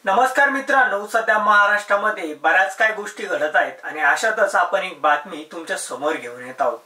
नमस्कार मित्रांनो, सध्या महाराष्ट्रामध्ये बऱ्याच काही गोष्टी घडत आहेत आणि अशातच आपण एक बातमी तुमच्या समोर घेऊन येत आहोत।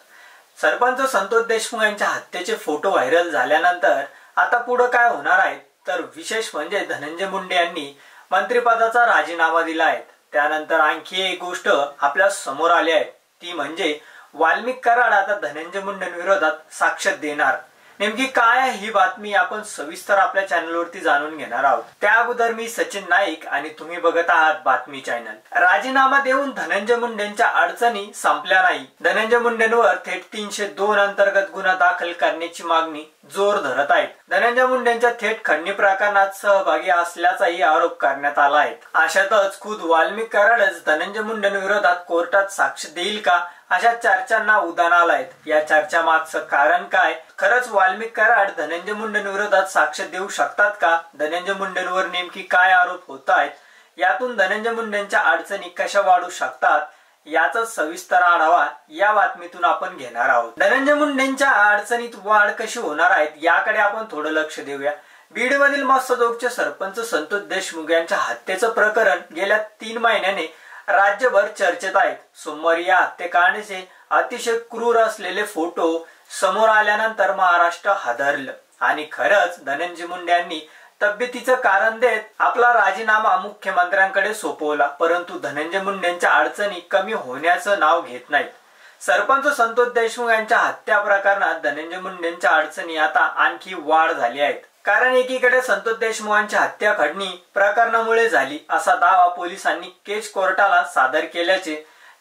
सरपंच संतोष देशमुख यांच्या हत्येचे फोटो व्हायरल झाल्यानंतर आता पुढे काय होणार आहे तर विशेष म्हणजे धनंजय मुंडे यांनी मंत्रिपदाचा राजीनामा दिला आहे। त्यानंतर आणखी एक गोष्ट आपल्या समोर आली आहे, ती म्हणजे वाल्मिक कराड आता धनंजय मुंडेंविरोधात साक्ष देणार। नेमकी काय आहे ही बातमी आपण सविस्तर आपल्या चॅनलवरती जाणून घेणार आहोत। त्या अगोदर मी सचिन नाईक आणि तुम्ही बघत आहात बातमी चॅनल। राजीनामा देऊन धनंजय मुंडेंच्या अडचणी संपल्या नाही। धनंजय मुंडेंवर थेट 302 अंतर्गत गुन्हा दाखल करण्याची मागणी जोर धरत आहे। धनंजय मुंडेंच्या थेट खंडणी प्रकरणात सहभागी असल्याचाही आरोप करण्यात आला आहे। अशातच खुद वाल्मिक कराडच धनंजय मुंडेंविरोधात कोर्टात साक्ष देईल का अशा चर्चांना उधाण आलाय। या चर्चा मागचं कारण काय? खरंच वाल्मिक कराड धनंजय मुंडेंविरोधात साक्ष देऊ शकतात का? धनंजय मुंडेंवर नेमकी काय आरोप होत आहेत? यातून धनंजय मुंडेंच्या अडचणी कशा वाढू शकतात याचा सविस्तर आढावा या बातमीतून आपण घेणार आहोत। धनंजय मुंडेंच्या अडचणीत वाढ कशी होणार आहे याकडे आपण थोडं लक्ष देऊया। बीडमधील मस्सदोगचे सरपंच संतोष देशमुख यांच्या हत्येचं प्रकरण गेल्या 3 महिन्याने राज्यभर चर्चेत आहेत। सोमवारी या हत्याकांडाचे अतिशय क्रूर असलेले फोटो समोर आल्यानंतर महाराष्ट्र हादरलं आणि खरंच धनंजय मुंडे यांनी तब्येतीचं कारण देत आपला राजीनामा मुख्यमंत्र्यांकडे सोपवला, परंतु धनंजय मुंडेंच्या अडचणी कमी होण्याचं नाव घेत नाहीत। सरपंच संतोष देशमुख यांच्या हत्या प्रकरणात धनंजय मुंडेंच्या अडचणी आता आणखी वाढ झाली आहेत। कारण एकीकडे संतोष देशमुखांची हत्या खंडणी प्रकरणामुळे झाली असा दावा पोलिसांनी केज कोर्टाला सादर केल्याचे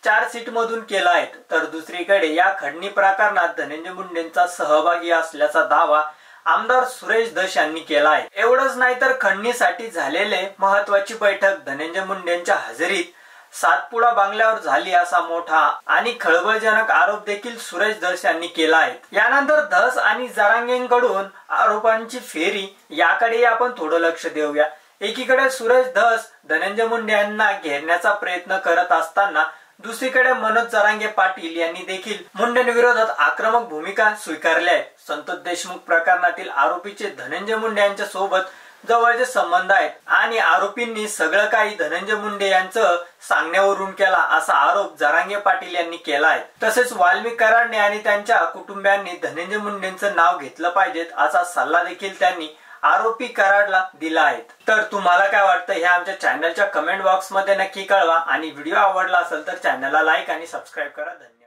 चार्जशीट मधून केला आहे, तर दुसरीकडे या खंडणी प्रकरणात धनंजय मुंडेंचा सहभागी असल्याचा दावा आमदार सुरेश धस यांनी केला आहे। एवढंच नाही तर खंडणीसाठी झालेले महत्वाची बैठक धनंजय मुंडेंच्या हजेरीत सातपुडा बंगल्यावर झाली असा मोठा आणि खळबळजनक आरोप देखील सुरेश धस यांनी केला आहे। यानंतर धस आणि जरांगेंकडून आरोपांची फेरी याकडे आपण थोडं लक्ष देऊया। एकीकडे सुरेश धस धनंजय मुंडे यांना घेरण्याचा प्रयत्न करत असताना दुसरीकडे मनोज जरांगे पाटील यांनी देखील मुंडेंविरोधात आक्रमक भूमिका स्वीकारली आहे। संतोष देशमुख प्रकरणातील आरोपीचे धनंजय मुंडे यांच्या सोबत जवळचे संबंध आहेत आणि आरोपींनी सगळं काही धनंजय मुंडे यांचं सांगण्यावरून केला असा आरोप जरांगे पाटील यांनी केला आहे। तसेच वाल्मिक कराडने आणि त्यांच्या कुटुंबियांनी धनंजय मुंडेंचं नाव घेतलं पाहिजे असा सल्ला देखील त्यांनी आरोपी कराडला दिला आहे। तर तुम्हाला काय वाटतं हे आमच्या चॅनलच्या कमेंट बॉक्स मध्ये नक्की कळवा आणि व्हिडिओ आवडला असेल तर चॅनलला लाईक आणि सबस्क्राईब करा। धन्यवाद।